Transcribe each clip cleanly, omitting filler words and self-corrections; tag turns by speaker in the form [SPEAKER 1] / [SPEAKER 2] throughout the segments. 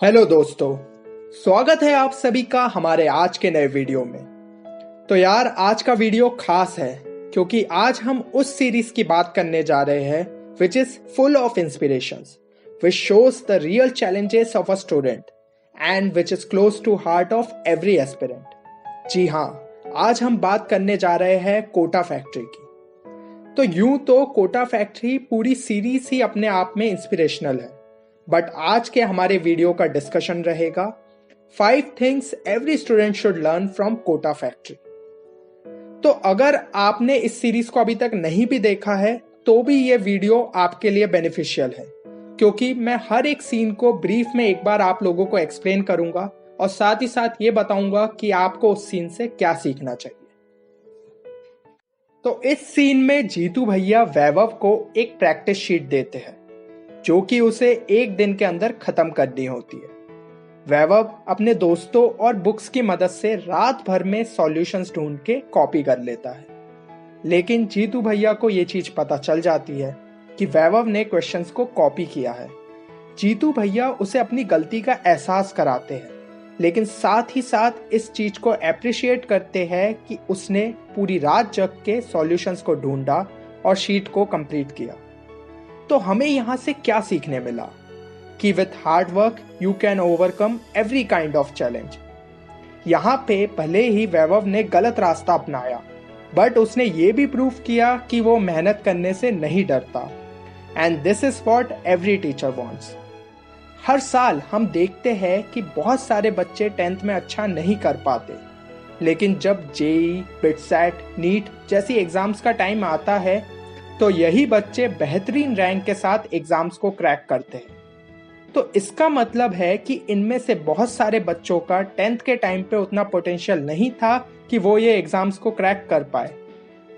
[SPEAKER 1] Hello दोस्तों, स्वागत है आप सभी का हमारे आज के नए वीडियो में। तो यार आज का वीडियो खास है क्योंकि आज हम उस सीरीज की बात करने जा रहे हैं which is full of inspirations, which shows the real challenges of a student and which is close to heart of every aspirant. जी हाँ, आज हम बात करने जा रहे हैं कोटा फैक्ट्री की। तो यूं तो कोटा फैक्ट्री पूरी सीरीज ही अपने आप में इंस्पिरेशनल है, बट आज के हमारे वीडियो का डिस्कशन रहेगा 5 things every student should learn from Kota factory. तो अगर आपने इस सीरीज को अभी तक नहीं भी देखा है तो भी ये वीडियो आपके लिए बेनिफिशियल है, क्योंकि मैं हर एक सीन को ब्रीफ में एक बार आप लोगों को एक्सप्लेन करूंगा और साथ ही साथ ये बताऊंगा कि आपको उस सीन से क्या सीखना चाहिए। तो इस सीन में जीतू भैया वैभव को एक प्रैक्टिस शीट देते हैं जो कि उसे एक दिन के अंदर खत्म करनी होती है। वैभव अपने दोस्तों और बुक्स की मदद से रात भर में सॉल्यूशंस ढूंढ के कॉपी कर लेता है, लेकिन जीतू भैया को ये चीज पता चल जाती है कि वैभव ने क्वेश्चंस को कॉपी किया है। जीतू भैया उसे अपनी गलती का एहसास कराते हैं, लेकिन साथ ही साथ इस चीज को अप्रिशिएट करते हैं कि उसने पूरी रात जग के सॉल्यूशंस को ढूंढा और शीट को कंप्लीट किया। तो हमें यहाँ से क्या सीखने मिला कि with hard work you can overcome every kind of challenge. यहाँ पे भले ही वैभव ने गलत रास्ता अपनाया, बट उसने ये भी प्रूव किया कि वो मेहनत करने से नहीं डरता। And this is what every teacher wants. हर साल हम देखते हैं कि बहुत सारे बच्चे 10th में अच्छा नहीं कर पाते, लेकिन जब जेई, बिटसेट, नीट जैसी एग्जाम्स का टाइम आता है तो यही बच्चे बेहतरीन रैंक के साथ एग्जाम्स को क्रैक करते हैं। तो इसका मतलब है कि इनमें से बहुत सारे बच्चों का 10th के टाइम पे उतना पोटेंशियल नहीं था कि वो ये एग्जाम्स को क्रैक कर पाए,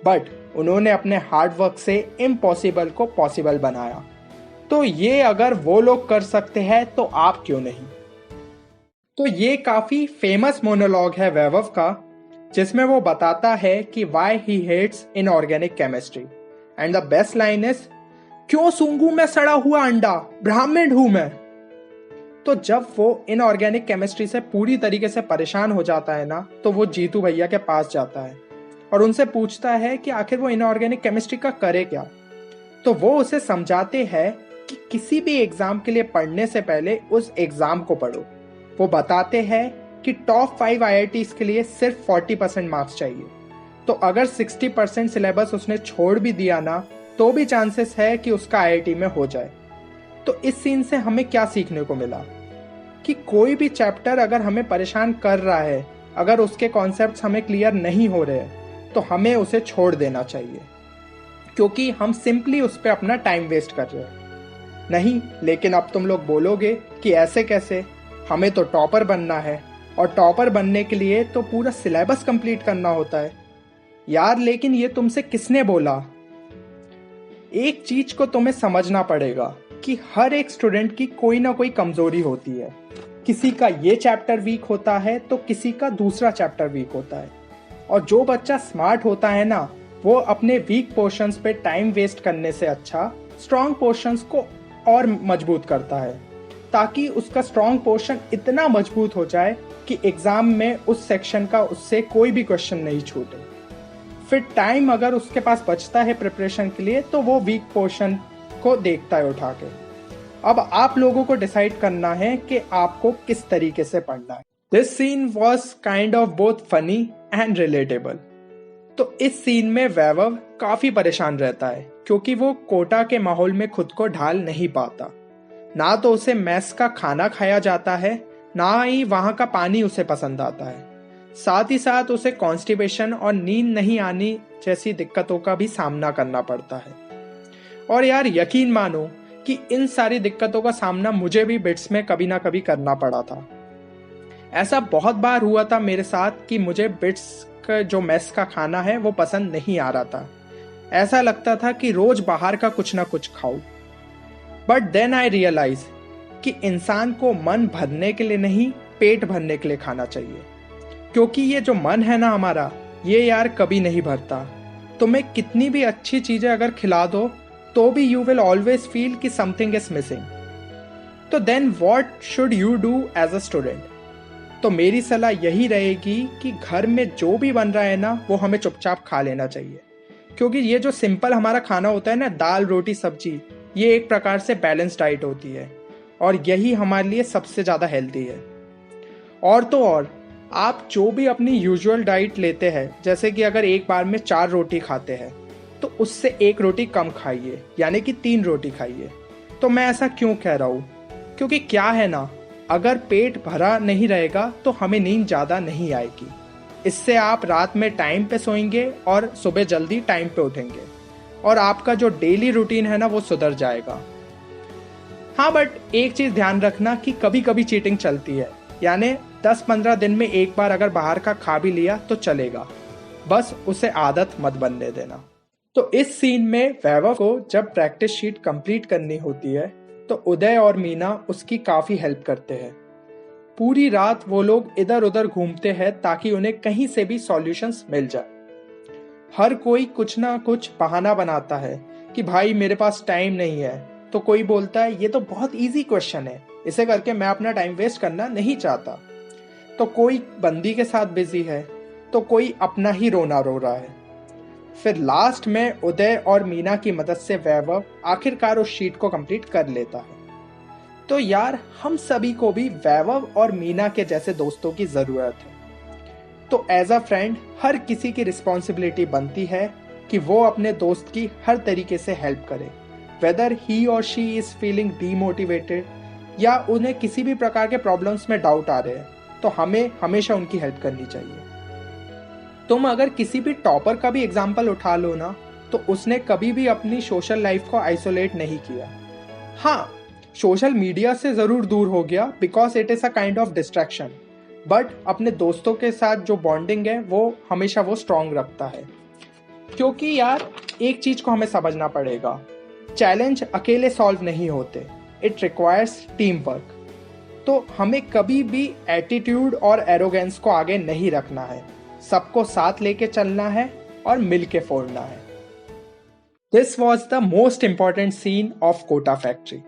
[SPEAKER 1] बट उन्होंने अपने हार्ड वर्क से इम्पॉसिबल को पॉसिबल बनाया। तो ये अगर वो लोग कर सकते हैं तो आप क्यों नहीं। तो ये काफी फेमस मोनोलॉग है वैभव का, जिसमें वो बताता है कि why he hates inorganic chemistry and the best line is, क्यों सूंघूं मैं सड़ा हुआ अंडा, ब्राह्मण हूं मैं। तो जब वो इनऑर्गेनिक केमिस्ट्री से पूरी तरीके से परेशान हो जाता है ना, तो वो जीतू भैया के पास जाता है और उनसे पूछता है कि आखिर वो इनऑर्गेनिक केमिस्ट्री का करे क्या। तो वो उसे समझाते हैं कि किसी भी एग्जाम के लिए पढ़ने से पहले उस एग्जाम को पढ़ो। वो बताते हैं कि टॉप 5 IITs के लिए सिर्फ 40% मार्क्स चाहिए, तो अगर 60% सिलेबस उसने छोड़ भी दिया ना तो भी चांसेस है कि उसका IIT में हो जाए। तो इस सीन से हमें क्या सीखने को मिला कि कोई भी चैप्टर अगर हमें परेशान कर रहा है, अगर उसके कॉन्सेप्ट्स हमें क्लियर नहीं हो रहे तो हमें उसे छोड़ देना चाहिए, क्योंकि हम सिंपली उस पर अपना टाइम वेस्ट कर रहे हैं। नहीं, लेकिन अब तुम लोग बोलोगे कि ऐसे कैसे, हमें तो टॉपर बनना है और टॉपर बनने के लिए तो पूरा सिलेबस कंप्लीट करना होता है। यार लेकिन ये तुमसे किसने बोला। एक चीज को तुम्हें समझना पड़ेगा कि हर एक स्टूडेंट की कोई ना कोई कमजोरी होती है। किसी का ये चैप्टर वीक होता है तो किसी का दूसरा चैप्टर वीक होता है, और जो बच्चा स्मार्ट होता है ना, वो अपने वीक पोर्शंस पे टाइम वेस्ट करने से अच्छा स्ट्रॉन्ग पोर्शंस को और मजबूत करता है, ताकि उसका स्ट्रॉन्ग पोर्शन इतना मजबूत हो जाए कि एग्जाम में उस सेक्शन का उससे कोई भी क्वेश्चन नहीं छूटे। फिर टाइम अगर उसके पास बचता है प्रिपरेशन के लिए तो वो वीक पोर्शन को देखता है उठा के। अब आप लोगों को डिसाइड करना है कि आपको किस तरीके से पढ़ना है। This scene was kind of both funny and relatable. तो इस सीन में वैभव काफी परेशान रहता है क्योंकि वो कोटा के माहौल में खुद को ढाल नहीं पाता। ना तो उसे मेस का खाना खाया जाता है, ना ही वहां का पानी उसे पसंद आता है। साथ ही साथ उसे कॉन्स्टिपेशन और नींद नहीं आनी जैसी दिक्कतों का भी सामना करना पड़ता है। और यार यकीन मानो कि इन सारी दिक्कतों का सामना मुझे भी बिट्स में कभी ना कभी करना पड़ा था। ऐसा बहुत बार हुआ था मेरे साथ कि मुझे बिट्स का जो मेस का खाना है वो पसंद नहीं आ रहा था। ऐसा लगता था कि रोज बाहर का कुछ ना कुछ खाऊं। बट देन आई रियलाइज कि इंसान को मन भरने के लिए नहीं, पेट भरने के लिए खाना चाहिए, क्योंकि ये जो मन है ना हमारा, ये यार कभी नहीं भरता। तुम्हें कितनी भी अच्छी चीजें अगर खिला दो तो भी यू विल ऑलवेज फील कि समथिंग इज मिसिंग। तो then what should you do as a student? तो मेरी सलाह यही रहेगी कि घर में जो भी बन रहा है ना, वो हमें चुपचाप खा लेना चाहिए, क्योंकि ये जो सिंपल हमारा खाना होता है ना, दाल रोटी सब्जी, ये एक प्रकार से बैलेंस डाइट होती है और यही हमारे लिए सबसे ज़्यादा हेल्दी है। और तो और आप जो भी अपनी यूजुअल डाइट लेते हैं, जैसे कि अगर एक बार में 4 रोटी खाते हैं तो उससे 1 रोटी कम खाइए, यानी कि 3 रोटी खाइए। तो मैं ऐसा क्यों कह रहा हूँ? क्योंकि क्या है ना, अगर पेट भरा नहीं रहेगा तो हमें नींद ज़्यादा नहीं आएगी। इससे आप रात में टाइम पे सोएंगे और सुबह जल्दी टाइम पे उठेंगे और आपका जो डेली रूटीन है ना, वो सुधर जाएगा। हाँ, बट एक चीज़ ध्यान रखना कि कभी कभी चीटिंग चलती है, यानी 10-15 दिन में एक बार अगर बाहर का खा भी लिया तो चलेगा, बस उसे आदत मत बनने देना। तो इस सीन में वैभव को जब प्रैक्टिस शीट कंप्लीट करनी होती है तो उदय और मीना उसकी काफ़ी हेल्प करते हैं। पूरी रात वो लोग इधर उधर घूमते हैं ताकि उन्हें कहीं से भी सॉल्यूशंस मिल जाए। हर कोई कुछ ना कुछ बहाना बनाता है कि भाई मेरे पास टाइम नहीं है, तो कोई बोलता है ये तो बहुत इजी क्वेश्चन है, इसे करके मैं अपना टाइम वेस्ट करना नहीं चाहता। तो कोई बंदी के साथ बिजी है, तो कोई अपना ही रोना रो रहा है। फिर लास्ट में उदय और मीना की मदद से वैभव आखिरकार उस शीट को कंप्लीट कर लेता है। तो यार, हम सभी को भी वैभव और मीना के जैसे दोस्तों की जरूरत है। तो एज अ फ्रेंड हर किसी की रिस्पॉन्सिबिलिटी बनती है कि वो अपने दोस्त की हर तरीके से हेल्प करे, वेदर ही और शी इज फीलिंग डीमोटिवेटेड या उन्हें किसी भी प्रकार के प्रॉब्लम्स में डाउट आ रहे हैं, तो हमें हमेशा उनकी हेल्प करनी चाहिए। तुम अगर किसी भी टॉपर का भी एग्जाम्पल उठा लो ना, तो उसने कभी भी अपनी सोशल लाइफ को आइसोलेट नहीं किया। हाँ, सोशल मीडिया से ज़रूर दूर हो गया because it is a kind of distraction, but अपने दोस्तों के साथ जो बॉन्डिंग है वो हमेशा वो स्ट्रांग रखता है। क्योंकि यार, एक चीज़ को हमें समझना पड़ेगा, चैलेंज अकेले सॉल्व नहीं होते, इट रिक्वायर्स टीम वर्क। तो हमें कभी भी एटीट्यूड और एरोगेंस को आगे नहीं रखना है, सबको साथ लेके चलना है और मिलके फोड़ना है। This was the most important scene of Kota factory.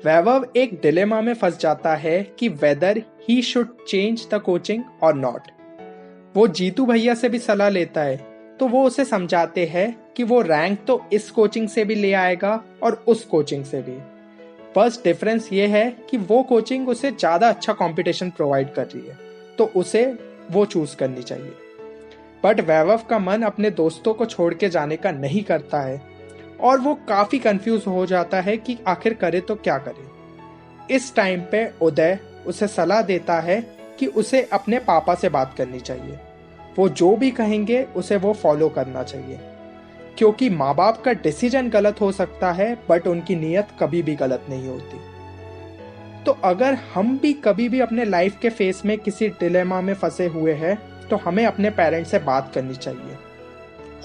[SPEAKER 1] Vaibhav एक डिलेमा में फंस जाता है कि whether he should change the coaching और नॉट। वो जीतू भैया से भी सलाह लेता है, तो वो उसे समझाते हैं कि वो रैंक तो इस कोचिंग से भी ले आएगा और उस कोचिंग से भी। बस डिफरेंस ये है कि वो कोचिंग उसे ज़्यादा अच्छा कंपटीशन प्रोवाइड कर रही है, तो उसे वो चूज करनी चाहिए। बट वैभव का मन अपने दोस्तों को छोड़ के जाने का नहीं करता है और वो काफी कंफ्यूज हो जाता है कि आखिर करे तो क्या करे। इस टाइम पे उदय उसे सलाह देता है कि उसे अपने पापा से बात करनी चाहिए, वो जो भी कहेंगे उसे वो फॉलो करना चाहिए, क्योंकि माँ बाप का डिसीजन गलत हो सकता है बट उनकी नीयत कभी भी गलत नहीं होती। तो अगर हम भी कभी भी अपने लाइफ के फेस में किसी डिलेमा में फंसे हुए हैं, तो हमें अपने पेरेंट्स से बात करनी चाहिए।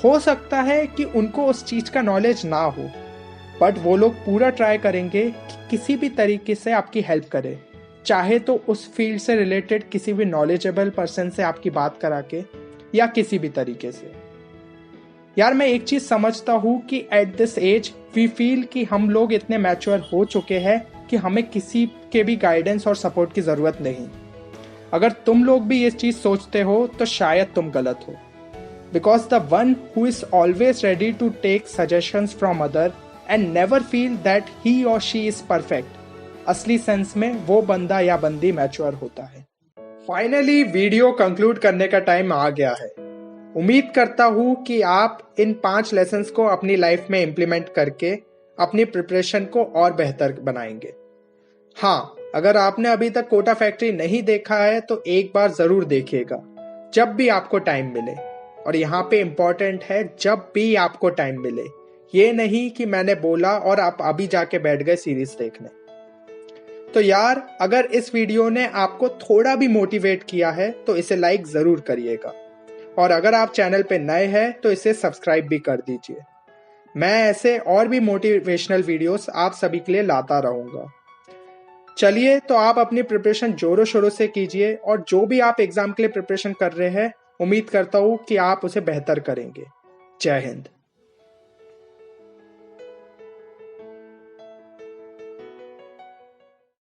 [SPEAKER 1] हो सकता है कि उनको उस चीज़ का नॉलेज ना हो, बट वो लोग पूरा ट्राई करेंगे कि किसी भी तरीके से आपकी हेल्प करें, चाहे तो उस फील्ड से रिलेटेड किसी भी नॉलेजेबल पर्सन से आपकी बात करा के या किसी भी तरीके से। यार, मैं एक चीज़ समझता हूँ कि at this age we feel कि हम लोग इतने मैच्योर हो चुके हैं कि हमें किसी के भी गाइडेंस और सपोर्ट की ज़रूरत नहीं। अगर तुम लोग भी ये चीज़ सोचते हो तो शायद तुम गलत हो, because the one who is always ready to take suggestions from other and never feel that he और शी इज परफेक्ट, असली सेंस में वो बंदा या बंदी मैच्योर होता है। फाइनली वीडियो कंक्लूड करने का टाइम आ गया है। उम्मीद करता हूँ कि आप इन 5 लेसन्स को अपनी लाइफ में इम्प्लीमेंट करके अपनी प्रिपरेशन को और बेहतर बनाएंगे। हाँ, अगर आपने अभी तक कोटा फैक्ट्री नहीं देखा है तो एक बार जरूर देखिएगा, जब भी आपको टाइम मिले। और यहाँ पे इम्पोर्टेंट है, जब भी आपको टाइम मिले, ये नहीं कि मैंने बोला और आप अभी जाके बैठ गए सीरीज देखने। तो यार, अगर इस वीडियो ने आपको थोड़ा भी मोटिवेट किया है तो इसे लाइक जरूर करिएगा, और अगर आप चैनल पे नए हैं तो इसे सब्सक्राइब भी कर दीजिए। मैं ऐसे और भी मोटिवेशनल वीडियोस आप सभी के लिए लाता रहूंगा। चलिए, तो आप अपनी प्रिपरेशन जोरों शोरों से कीजिए, और जो भी आप एग्जाम के लिए प्रिपरेशन कर रहे हैं, उम्मीद करता हूँ कि आप उसे बेहतर करेंगे। जय हिंद।